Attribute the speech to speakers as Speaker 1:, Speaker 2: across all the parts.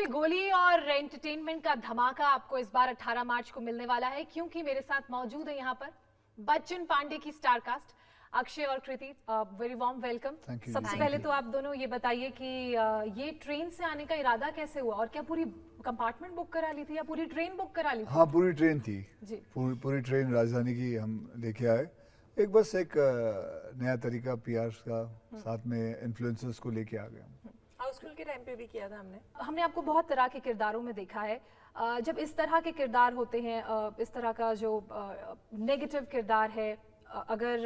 Speaker 1: गोली और एंटरटेनमेंट का धमाका आपको इस बार 18 मार्च को मिलने वाला है, क्योंकि मेरे साथ मौजूद है यहाँ पर बच्चन पांडे की स्टार कास्ट अक्षय और कृति। Very warm welcome. सबसे पहले तो आप दोनों ये बताइए कि ये ट्रेन से आने का इरादा कैसे हुआ, और क्या पूरी कंपार्टमेंट बुक करा ली थी या पूरी ट्रेन बुक करा ली थी?
Speaker 2: हाँ, पूरी ट्रेन थी
Speaker 1: जी।
Speaker 2: पूरी ट्रेन राजधानी की हम लेके आए। एक बस एक नया तरीका पीआर का, साथ में इन्फ्लुएंसर्स को लेके आ गए।
Speaker 3: हाउसफुल के टाइम पे भी किया था
Speaker 1: हमने आपको बहुत तरह के किरदारों में देखा है। जब इस तरह के किरदार होते हैं, इस तरह का जो नेगेटिव किरदार है, अगर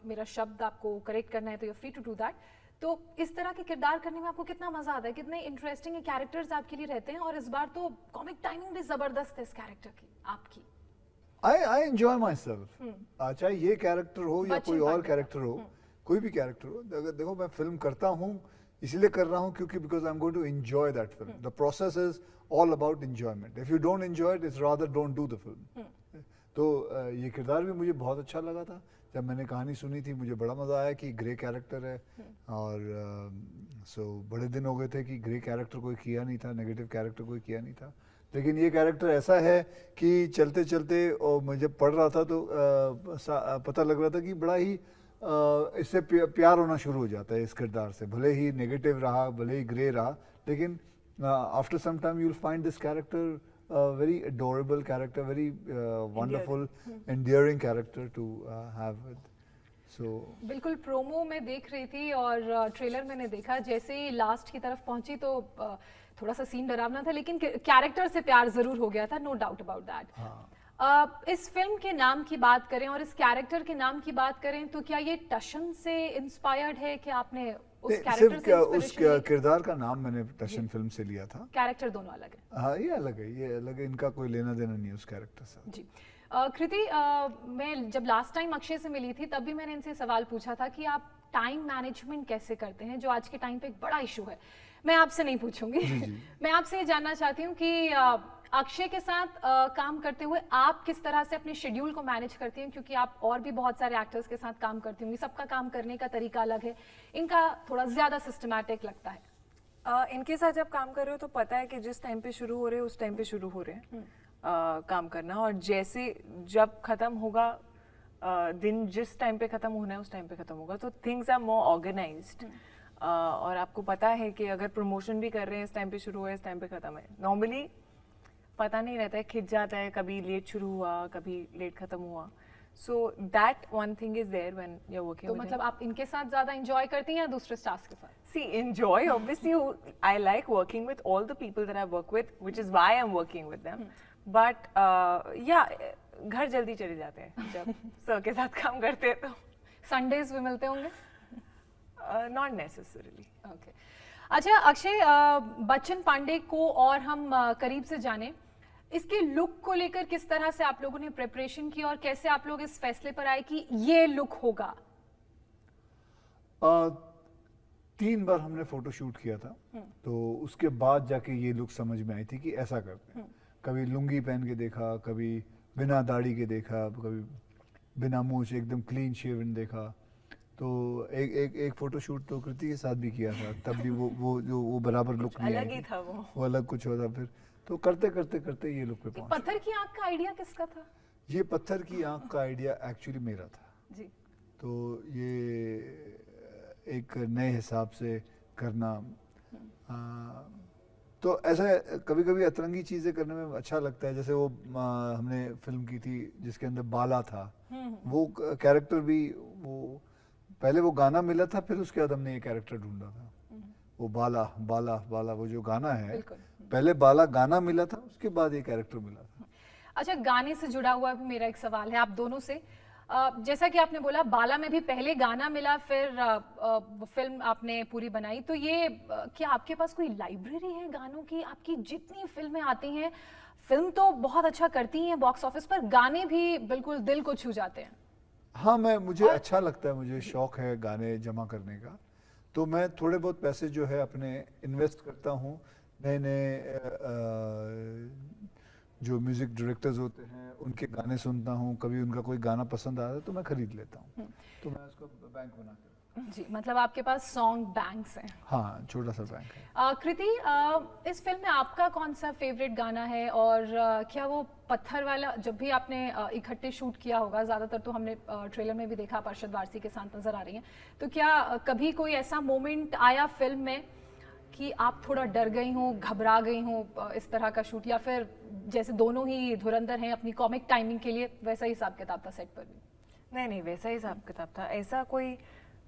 Speaker 1: मेरा शब्द आपको करेक्ट करना है तो you free to do that, तो इस तरह के किरदार करने में आपको कितना मजा आता है, कितने इंटरेस्टिंग कैरेक्टर्स आपके लिए रहते हैं, और इस बार तो कॉमिक टाइमिंग भी जबरदस्त है इस कैरेक्टर की आपकी।
Speaker 2: I enjoy myself। चाहे ये कैरेक्टर हो या कोई और कैरेक्टर हो, कोई भी कैरेक्टर हो। अगर देखो, मैं फिल्म करता हूँ इसलिए कर रहा हूँ क्योंकि because I am going to enjoy that film. The process is all about enjoyment. If you don't enjoy it, it's rather don't do the film. तो ये किरदार भी मुझे बहुत अच्छा लगा था। जब मैंने कहानी सुनी थी मुझे बड़ा मजा आया कि ग्रे कैरेक्टर है, और सो बड़े दिन हो गए थे कि ग्रे कैरेक्टर कोई किया नहीं था, नेगेटिव कैरेक्टर कोई किया नहीं था। लेकिन ये कैरेक्टर ऐसा है कि चलते चलते, और मैं जब पढ़ रहा था तो पता लग रहा था कि बड़ा ही इससे प्यार होना शुरू हो जाता है इस किरदार से। भले ही नेगेटिव रहा, भले ही ग्रे रहा, लेकिन after some time you will find this character very adorable character, very wonderful, endearing character to have with. So
Speaker 1: बिल्कुल प्रोमो में देख रही थी और ट्रेलर मैंने देखा, जैसे ही लास्ट की तरफ पहुंची तो थोड़ा सा सीन डरावना था, लेकिन कैरेक्टर से प्यार जरूर हो गया था, नो डाउट अबाउट दैट। इस फिल्म के नाम की बात करें और इस कैरेक्टर के नाम की बात करें, तो क्या ये टशन से इंस्पायर्ड है कि आपने उस कैरेक्टर से
Speaker 2: उस किरदार का नाम मैंने टशन फिल्म से लिया था।
Speaker 1: कैरेक्टर दोनों अलग है।
Speaker 2: हाँ, ये अलग है, ये अलग है, इनका कोई लेना देना नहीं है उस कैरेक्टर से।
Speaker 1: जी। कृति, मैं जब लास्ट टाइम अक्षय से मिली थी तब भी मैंने इनसे सवाल पूछा था कि आप टाइम मैनेजमेंट कैसे करते हैं, जो आज के टाइम पे एक बड़ा इशू है। मैं आपसे नहीं पूछूंगी। मैं आपसे ये जानना चाहती हूँ कि अक्षय के साथ काम करते हुए आप किस तरह से अपने शेड्यूल को मैनेज करती हैं, क्योंकि आप और भी बहुत सारे एक्टर्स के साथ काम करती होंगी, सबका काम करने का तरीका अलग है, इनका थोड़ा ज्यादा सिस्टमैटिक लगता है।
Speaker 3: इनके साथ जब काम कर रहे हो तो पता है कि जिस टाइम पे शुरू हो रहे हैं उस टाइम पे शुरू हो रहे हैं काम करना, और जैसे जब खत्म होगा दिन, जिस टाइम पे खत्म होना है उस टाइम पे खत्म होगा, तो थिंग्स आर मोर ऑर्गेनाइज्ड। और आपको पता है कि अगर प्रमोशन भी कर रहे हैं इस टाइम पे शुरू हुआ है, इस टाइम पे खत्म है। नॉर्मली पता नहीं रहता है, खिंच जाता है, कभी लेट शुरू हुआ कभी लेट खत्म हुआ। So that one thing is there when you are working.
Speaker 1: तो मतलब आप इनके साथ ज्यादा एंजॉय करती हैं या दूसरे स्टार्स के साथ?
Speaker 3: See, enjoy obviously, I like working with all the people that I work with, which is why I am working with them. But yeah घर जल्दी चले जाते हैं जब सर के साथ काम करते हैं। तो
Speaker 1: संडेज भी मिलते होंगे?
Speaker 3: Not necessarily.
Speaker 1: ओके। अच्छा अक्षय, बच्चन पांडे को और हम करीब से जाने, इसके लुक को लेकर किस तरह से आप लोगों ने प्रिपरेशन की और कैसे आप लोग इस फैसले पर आए कि ये लुक होगा?
Speaker 2: 3 बार हमने फोटो शूट किया था, तो उसके बाद जाके ये लुक समझ में आई थी कि ऐसा करते हैं। कभी लुंगी पहन के देखा, कभी बिना दाढ़ी के देखा, कभी बिना मूंछ एकदम क्लीन शेवन देखा। तो एक फोटो शूट तो कृति के साथ भी किया था, तब भी वो बराबर लुक नहीं
Speaker 3: अलग ही था, वो
Speaker 2: अलग कुछ होता। फिर तो करते करते करते ये लुक पे पहुंचे।
Speaker 1: पत्थर की आंख का आइडिया किसका था?
Speaker 2: ये पत्थर की आंख का आइडिया एक्चुअली मेरा था
Speaker 1: जी।
Speaker 2: तो ये एक नए हिसाब से करना, तो ऐसा कभी कभी अतरंगी चीजें करने में अच्छा लगता है। जैसे वो हमने फिल्म की थी जिसके अंदर बाला था, वो कैरेक्टर भी, वो पहले वो गाना मिला था, फिर उसके बाद हमने ये कैरेक्टर ढूंढा था। वो बाला बाला बाला, वो जो गाना है, पहले बाला गाना मिला था, उसके बाद ये कैरेक्टर मिला था।
Speaker 1: अच्छा, गाने से जुड़ा हुआ भी मेरा एक सवाल है आप दोनों से। जैसा कि आपने बोला बाला में भी पहले गाना मिला, फिर फिल्म आपने पूरी बनाई, तो ये क्या आपके पास कोई लाइब्रेरी है गानों की? आपकी जितनी फिल्में आती हैं, फिल्म तो बहुत अच्छा करती हैं बॉक्स ऑफिस पर, गाने भी बिल्कुल दिल को छू जाते हैं।
Speaker 2: हाँ, मुझे अच्छा लगता है, मुझे शौक है गाने जमा करने का, तो मैं थोड़े बहुत पैसे जो है अपने इन्वेस्ट करता हूँ। नए नए जो म्यूजिक डायरेक्टर्स होते हैं उनके गाने सुनता हूँ, कभी उनका कोई गाना पसंद आता है तो मैं खरीद लेता हूँ, तो मैं उसको बैंक बना के।
Speaker 1: जी, मतलब आपके पास सॉन्ग बैंक्स हैं।
Speaker 2: हाँ, छोटा सा बैंक है।
Speaker 1: कृति, इस फिल्म में आपका कौन सा फेवरेट गाना है, और क्या वो पत्थर वाला जब भी आपने इकट्ठे शूट किया होगा, ज़्यादातर तो हमने ट्रेलर में भी देखा अरशद वारसी के साथ नजर आ रही हैं, तो क्या कभी कोई ऐसा मोमेंट आया फिल्म में कि आप थोड़ा डर गई हों, घबरा गई हों इस तरह का शूट, या फिर जैसे दोनों ही धुरंधर हैं अपनी कॉमिक टाइमिंग के लिए, वैसा ही हिसाब किताब था सेट पर भी?
Speaker 3: नहीं नहीं, वैसा ही हिसाब किताब था। ऐसा कोई,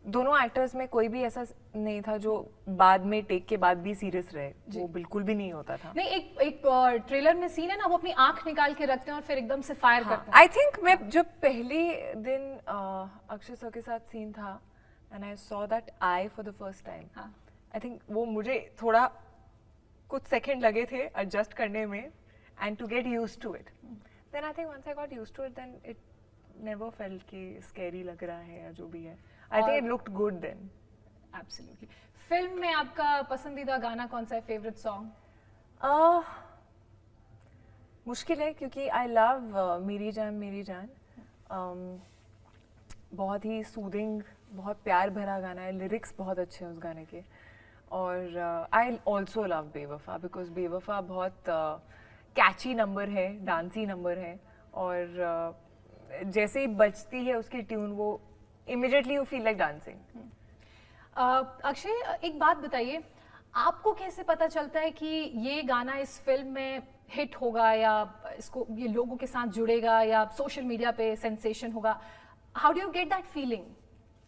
Speaker 3: दोनों एक्टर्स में कोई भी ऐसा नहीं था जो बाद में टेक के बाद भी सीरियस रहे, वो बिल्कुल भी नहीं होता था।
Speaker 1: नहीं, एक ट्रेलर में सीन है ना, वो अपनी आंख निकाल के रखते हैं और फिर एकदम से फायर करते हैं।
Speaker 3: आई थिंक मैं जब पहले दिन अक्षय सर के साथ सीन था and I saw that I for the first time, I think वो मुझे थोड़ा कुछ सेकंड लगे थे एडजस्ट करने में and to get used to it. Then I think once I got used to it, then it never felt कि scary लग रहा है या जो भी है। I think it looked good then.
Speaker 1: Absolutely. Film में आपका पसंदीदा गाना कौन सा है, फेवरेट सॉन्ग?
Speaker 3: मुश्किल है क्योंकि आई लव मेरी जान मेरी जान। बहुत ही सूदिंग, बहुत प्यार भरा गाना है, लिरिक्स बहुत अच्छे हैं उस गाने के। और आई ऑल्सो लव बेवफा बिकॉज बेवफा बहुत कैची नंबर है, डांसी नंबर है, और जैसे ही बजती है उसकी ट्यून, वो immediately you feel like dancing.
Speaker 1: Akshay, एक बात बताइए, आपको कैसे पता चलता है कि ये गाना इस फिल्म में हिट होगा, या इसको ये लोगों के साथ जुड़ेगा, या सोशल मीडिया पे सेंसेशन होगा? How do you get that feeling?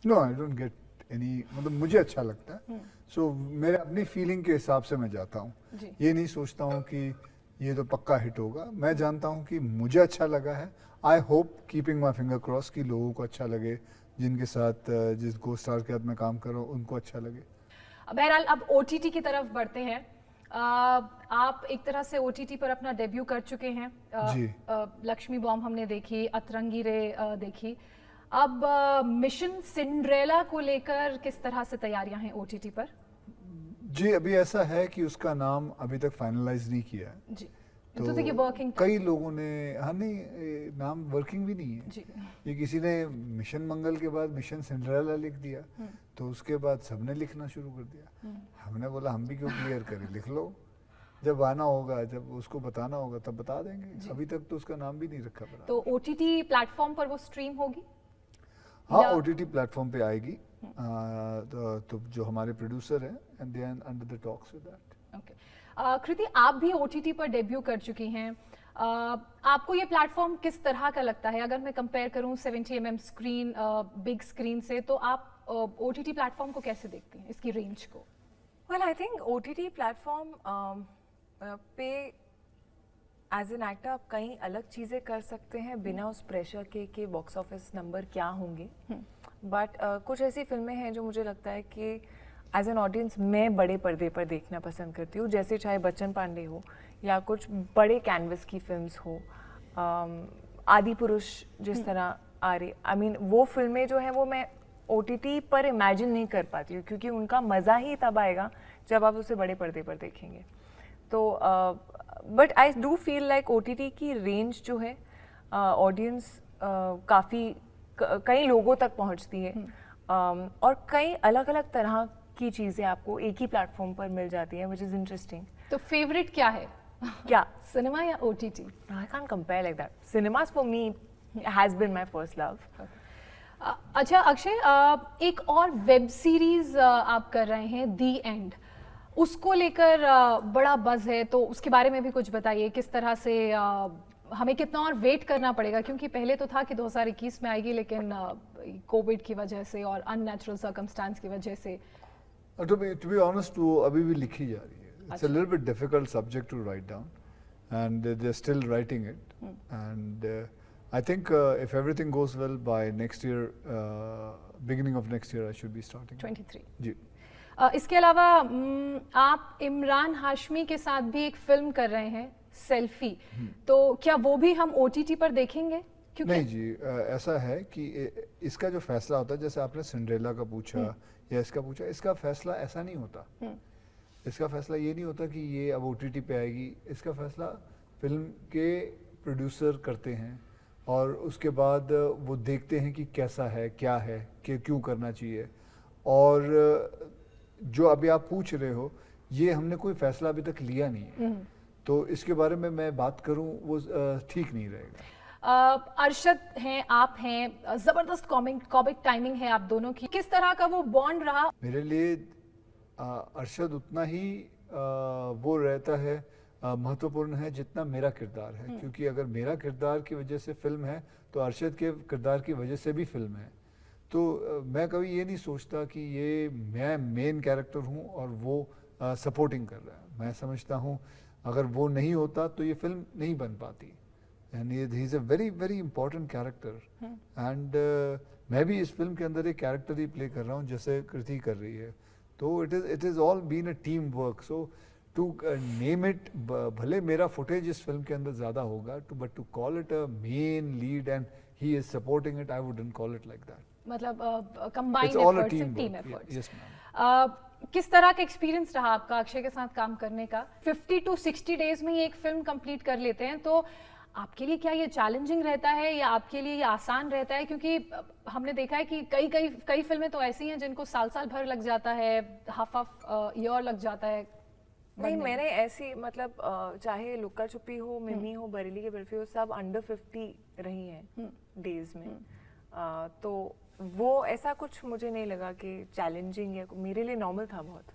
Speaker 2: No, I don't get any, मतलब मुझे अच्छा लगता है, सो मेरे अपनी फीलिंग के हिसाब से मैं जाता हूँ। ये नहीं सोचता हूँ कि ये तो पक्का हिट होगा, मैं जानता हूँ कि मुझे अच्छा लगा है। I hope, keeping my finger cross, कि लोगों को अच्छा लगे, जिनके साथ जिस को स्टार के साथ मैं काम कर रहा हूँ उनको अच्छा लगे।
Speaker 1: बहरहाल अब OTT की तरफ बढ़ते हैं। आप एक तरह से OTT पर अपना डेब्यू कर चुके हैं।
Speaker 2: जी।
Speaker 1: लक्ष्मी बॉम्ब हमने देखी, अतरंगी रे देखी, अब मिशन सिंड्रेला को लेकर किस तरह से तैयारियां हैं OTT पर?
Speaker 2: जी, अभी ऐसा है कि उसका नाम अभी तक फाइनलाइज नहीं किया है।
Speaker 1: जी,
Speaker 2: तो
Speaker 1: ये वर्किंग
Speaker 2: कई लोगों ने, हाँ नहीं, नाम वर्किंग भी नहीं है
Speaker 1: जी।
Speaker 2: ये किसी ने मिशन मंगल के बाद मिशन सिंड्रेला लिख दिया, तो उसके बाद सबने लिखना शुरू कर दिया। हमने बोला हम भी क्यों क्लियर करें, लिख लो, जब आना होगा, जब उसको बताना होगा तब बता देंगे। अभी तक तो उसका नाम भी नहीं रखा पड़ा।
Speaker 1: तो OTT प्लेटफॉर्म पर वो स्ट्रीम होगी?
Speaker 2: हाँ, OTT प्लेटफॉर्म पे आएगी। तो जो हमारे प्रोड्यूसर हैं, and they are under the talks with that.
Speaker 1: Okay. Kriti, आप भी OTT पर डेब्यू कर चुकी हैं। आपको ये प्लेटफॉर्म किस तरह का लगता है? अगर मैं कंपेयर करूं 70mm स्क्रीन, बिग स्क्रीन से, तो आप OTT प्लेटफॉर्म को कैसे देखती हैं, इसकी रेंज को?
Speaker 3: Well, I think OTT platform पे एज एन एक्टर आप कई अलग चीज़ें कर सकते हैं बिना उस प्रेशर के बॉक्स ऑफिस नंबर क्या होंगे। बट कुछ ऐसी फिल्में हैं जो मुझे लगता है कि एज एन ऑडियंस मैं बड़े पर्दे पर देखना पसंद करती हूँ, जैसे चाहे बच्चन पांडे हो या कुछ बड़े कैनवस की फिल्म्स हो, आदि पुरुष जिस तरह आ रही, आई मीन वो फिल्में जो हैं वो मैं OTT पर इमेजिन नहीं कर पाती हूँ, क्योंकि उनका मज़ा ही तब आएगा जब आप उसे बड़े पर्दे पर देखेंगे। तो but I do feel like OTT की रेंज जो है, ऑडियंस काफ़ी कई लोगों तक पहुँचती है, और कई अलग अलग तरह की चीज़ें आपको एक ही प्लेटफॉर्म पर मिल जाती हैं, विच इज़ इंटरेस्टिंग।
Speaker 1: तो फेवरेट क्या है?
Speaker 3: क्या?
Speaker 1: सिनेमा या OTT?
Speaker 3: I can't compare like that. Cinemas for me has been my first love.
Speaker 1: अच्छा अक्षय, एक और वेब सीरीज आप कर रहे हैं, दी एंड, उसको लेकर बड़ा बज़ है, तो उसके बारे में भी कुछ बताइए। किस तरह से हमें कितना और वेट करना पड़ेगा, क्योंकि पहले तो था कि 2021 में आएगी, लेकिन कोविड की वजह से और अननेचुरल सर्कमस्टांस की वजह से।
Speaker 2: To be honest, वो अभी भी लिखी जा रही है। It's a little bit difficult subject to write down, and they're still writing it. And I think if everything goes well, by next year, beginning of next year, I should be starting.
Speaker 1: 23।
Speaker 2: जी।
Speaker 1: इसके अलावा आप इमरान हाशमी के साथ भी एक film कर रहे हैं, सेल्फी, तो क्या वो भी हम OTT पर देखेंगे?
Speaker 2: नहीं जी, ऐसा है कि इसका जो फैसला होता है, जैसे आपने सिंड्रेला का पूछा या इसका पूछा, इसका फैसला ऐसा नहीं होता। इसका फैसला ये नहीं होता कि ये अब OTT पे आएगी। इसका फैसला फिल्म के प्रोड्यूसर करते हैं, और उसके बाद वो देखते हैं कि कैसा है, क्या है, कि क्यों करना चाहिए, और जो अभी आप पूछ रहे हो ये हमने कोई फैसला अभी तक लिया नहीं है, तो इसके बारे में मैं बात करूं वो ठीक नहीं रहेगा।
Speaker 1: अरशद हैं, आप हैं, जबरदस्त कॉमिक टाइमिंग है आप दोनों की, किस तरह का वो बॉन्ड रहा?
Speaker 2: मेरे लिए अरशद उतना ही वो रहता है महत्वपूर्ण है जितना मेरा किरदार है, क्योंकि अगर मेरा किरदार की वजह से फिल्म है तो अरशद के किरदार की वजह से भी फिल्म है। तो मैं कभी ये नहीं सोचता कि ये मैं मेन कैरेक्टर हूँ और वो सपोर्टिंग कर रहा है। मैं समझता हूँ अगर वो नहीं होता तो ये फिल्म नहीं बन पाती, and he is a very very important character, and मैं भी इस फिल्म के अंदर एक कैरेक्टर ही प्ले कर रहा हूँ जैसे कृति कर रही है। तो it is all been a team work, so to name it, भले मेरा फुटेज इस फिल्म के अंदर ज़्यादा होगा but to call it a main lead and he is supporting it, I wouldn't call it like that.
Speaker 1: मतलब combined
Speaker 2: It's all a
Speaker 1: efforts and team
Speaker 2: teamwork.
Speaker 1: Efforts.
Speaker 2: Yes, ma'am.
Speaker 1: किस तरह का experience रहा आपका अक्षय के साथ काम करने का? 50 to 60 डेज में ही एक फिल्म कंप्लीट कर लेते हैं, तो आपके लिए क्या ये चैलेंजिंग रहता है या आपके लिए ये आसान रहता है? क्योंकि हमने देखा है कि कई फिल्में तो ऐसी हैं जिनको साल भर लग जाता है, हाफ ईयर लग जाता है।
Speaker 3: नहीं, मैंने ऐसी मतलब चाहे लुक्का छुपी हो, मिमी हो, बरेली की बर्फी हो, सब अंडर 50 रही हैं डेज में। तो वो ऐसा कुछ मुझे नहीं लगा कि चैलेंजिंग है, मेरे लिए नॉर्मल था बहुत।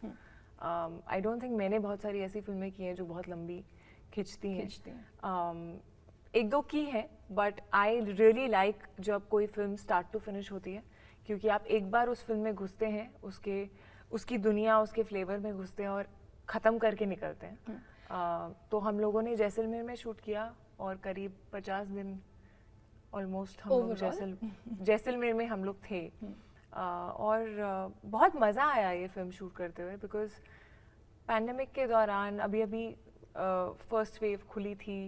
Speaker 3: आई डोंट थिंक मैंने बहुत सारी ऐसी फिल्में की हैं जो बहुत लंबी खिंचती हैं। एक दो की हैं, बट आई रियली लाइक जब कोई फिल्म स्टार्ट टू फिनिश होती है, क्योंकि आप एक बार उस फिल्म में घुसते हैं, उसकी दुनिया, उसके फ्लेवर में घुसते हैं और ख़त्म करके निकलते हैं। तो हम लोगों ने जैसलमेर में शूट किया और करीब 50 दिन ऑलमोस्ट हम लोग जैसलमेर में हम लोग थे। और बहुत मज़ा आया ये फिल्म शूट करते हुए, बिकॉज पैंडेमिक के दौरान अभी फर्स्ट वेव खुली थी,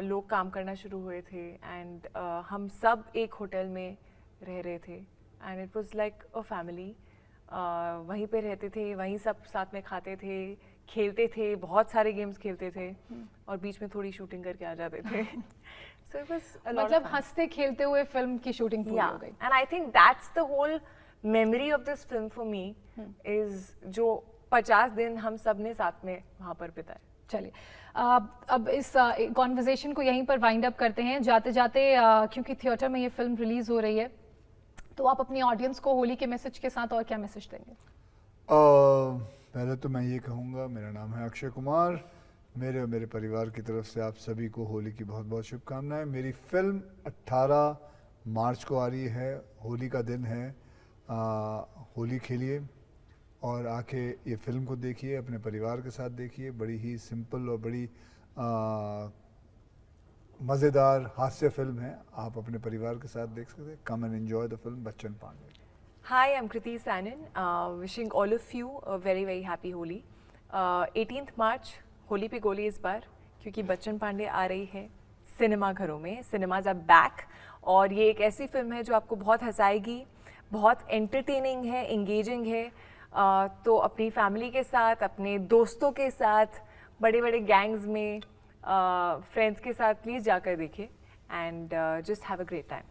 Speaker 3: लोग काम करना शुरू हुए थे, एंड हम सब एक होटल में रह रहे थे, and it was like a family. वहीं पे रहते थे, वहीं सब साथ में खाते थे, खेलते थे, बहुत सारे गेम्स खेलते थे और बीच में थोड़ी शूटिंग करके आ जाते थे। So it was a lot
Speaker 1: मतलब
Speaker 3: of fun.
Speaker 1: हंसते खेलते हुए फिल्म की शूटिंग पूरी हो गई।
Speaker 3: And I think that's the whole memory of this film for me, is जो 50 दिन हम सब ने साथ में वहाँ पर बिताए।
Speaker 1: चलिए अब इस कॉन्वर्जेशन को यहीं पर वाइंड अप करते हैं। जाते जाते क्योंकि थिएटर में ये फिल्म रिलीज हो रही है, तो आप अपनी ऑडियंस को होली के मैसेज के साथ और क्या मैसेज देंगे?
Speaker 2: पहले तो मैं ये कहूँगा, मेरा नाम है अक्षय कुमार, मेरे और मेरे परिवार की तरफ से आप सभी को होली की बहुत बहुत शुभकामनाएं। मेरी फिल्म 18 मार्च को आ रही है, होली का दिन है। होली खेलिए और आके ये फिल्म को देखिए, अपने परिवार के साथ देखिए। बड़ी ही सिंपल और बड़ी मज़ेदार हास्य फिल्म है, आप अपने परिवार के साथ देख सकते हैं। Come and enjoy the film Bachchan Pandey.
Speaker 3: Hi, I'm Kriti Sanin, wishing all of you a very very happy Holi. 18th March Holi पे गोली इस बार, क्योंकि बच्चन पांडे आ रही है सिनेमा घरों में। सिनेमाज आर बैक, और ये एक ऐसी फिल्म है जो आपको बहुत हंसाएगी, बहुत एंटरटेनिंग है, एंगेजिंग है। तो अपनी फैमिली के साथ, अपने दोस्तों के साथ, बड़े बड़े गैंग्स में, फ्रेंड्स के साथ प्लीज़ जाकर देखिए, and just have a great time.